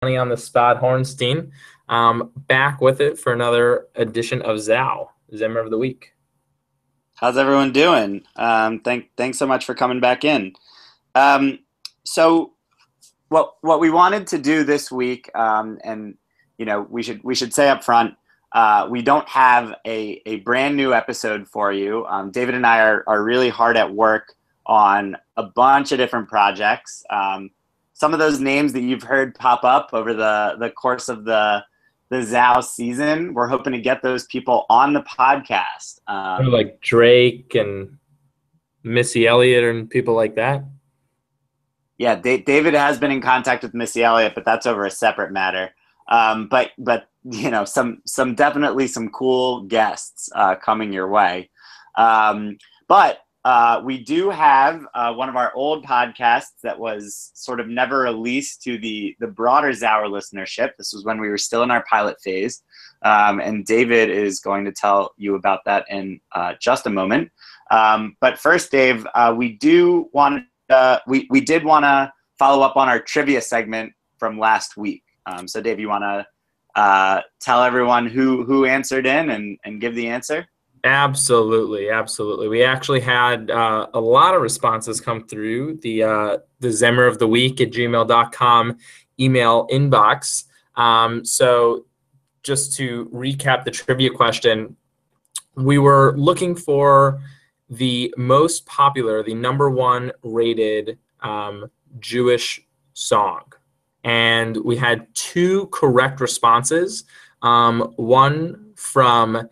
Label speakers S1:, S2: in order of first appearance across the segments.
S1: On the spot, Hornstein, back with it for another edition of Zemer of the Week.
S2: How's everyone doing? Thanks so much for coming back in. Um, so what we wanted to do this week, and we should say up front, we don't have a brand new episode for you. David and I are really hard at work on a bunch of different projects. Some of those names that you've heard pop up over the course of the Zao season, we're hoping to get those people on the podcast.
S1: Like Drake and Missy Elliott and people like that.
S2: Yeah, David has been in contact with Missy Elliott, but that's over a separate matter. But definitely some cool guests coming your way. But we do have one of our old podcasts that was sort of never released to the broader Zauer listenership. This was when we were still in our pilot phase. And David is going to tell you about that in just a moment. But first, Dave, we did want to follow up on our trivia segment from last week. So Dave, you want to tell everyone who answered in and give the answer?
S1: Absolutely. We actually had a lot of responses come through the Zemer of the Week at gmail.com email inbox. So just to recap the trivia question, we were looking for the most popular, the number one rated Jewish song. And we had two correct responses. One from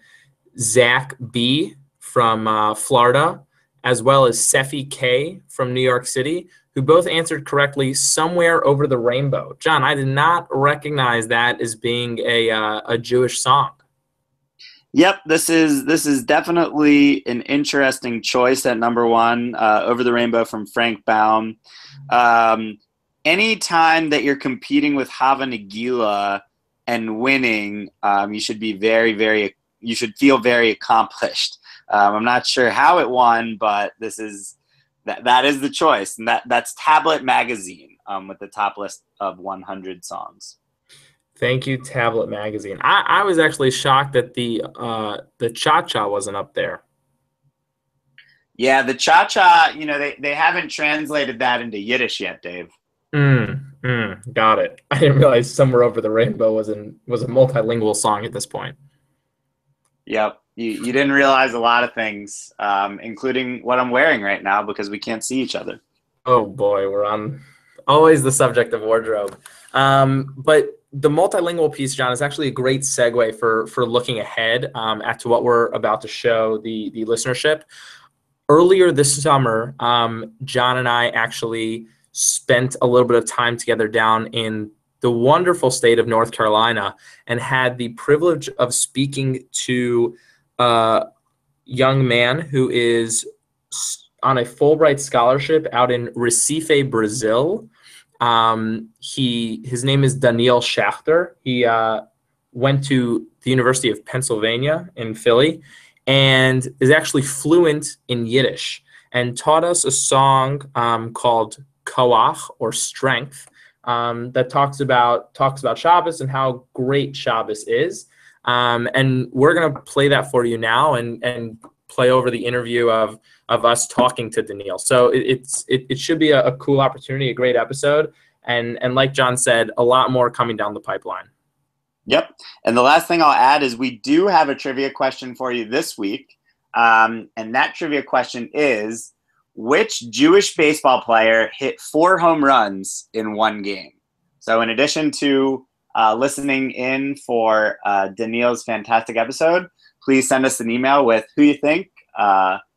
S1: Zach B. from Florida, as well as Sefi K. from New York City, who both answered correctly, Somewhere Over the Rainbow. John, I did not recognize that as being a Jewish song.
S2: Yep, this is definitely an interesting choice at number one, Over the Rainbow from Frank Baum. Any time that you're competing with Hava Nagila and winning, you should be you should feel very accomplished. I'm not sure how it won, but that is the choice, and that's Tablet Magazine with the top list of 100 songs.
S1: Thank you, Tablet Magazine. I was actually shocked that the Cha-Cha wasn't up there.
S2: Yeah, the Cha-Cha, they haven't translated that into Yiddish yet, Dave.
S1: Got it. I didn't realize Somewhere Over the Rainbow was a multilingual song at this point.
S2: Yep. You didn't realize a lot of things, including what I'm wearing right now because we can't see each other.
S1: Oh boy, we're on always the subject of wardrobe. But the multilingual piece, John, is actually a great segue for looking ahead at to what we're about to show the listenership. Earlier this summer, John and I actually spent a little bit of time together down in the wonderful state of North Carolina and had the privilege of speaking to a young man who is on a Fulbright scholarship out in Recife, Brazil. His name is Daniel Schachter. He went to the University of Pennsylvania in Philly and is actually fluent in Yiddish and taught us a song called Koach, or Strength, that talks about Shabbos and how great Shabbos is. And we're going to play that for you now and play over the interview of us talking to Daniel. So it should be a cool opportunity, a great episode. And like John said, a lot more coming down the pipeline.
S2: Yep. And the last thing I'll add is we do have a trivia question for you this week. And that trivia question is, which Jewish baseball player hit 4 home runs in one game? So in addition to listening in for Daniel's fantastic episode, please send us an email with who you think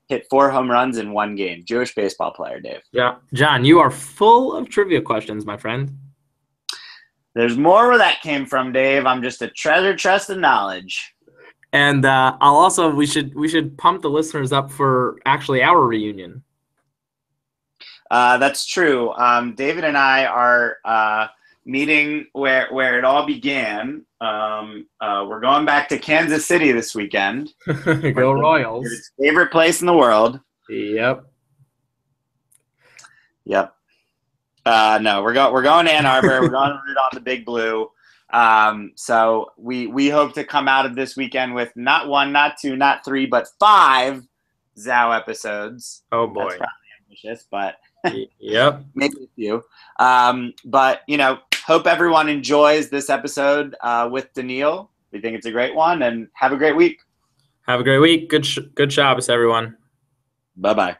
S2: hit 4 home runs in one game. Jewish baseball player, Dave.
S1: Yeah. John, you are full of trivia questions, my friend.
S2: There's more where that came from, Dave. I'm just a treasure chest of knowledge.
S1: And we should pump the listeners up for actually our reunion.
S2: That's true. David and I are meeting where it all began. We're going back to Kansas City this weekend.
S1: Go Royals.
S2: His favorite place in the world.
S1: Yep.
S2: No, we're going to Ann Arbor. We're going to root on the Big Blue. So we hope to come out of this weekend with not 1, not 2, not 3, but 5 Zao episodes.
S1: Oh boy,
S2: that's probably ambitious, but
S1: yep,
S2: maybe a few. But hope everyone enjoys this episode with Daniil. We think it's a great one, and have a great week.
S1: Have a great week. Good Shabbos, everyone.
S2: Bye-bye.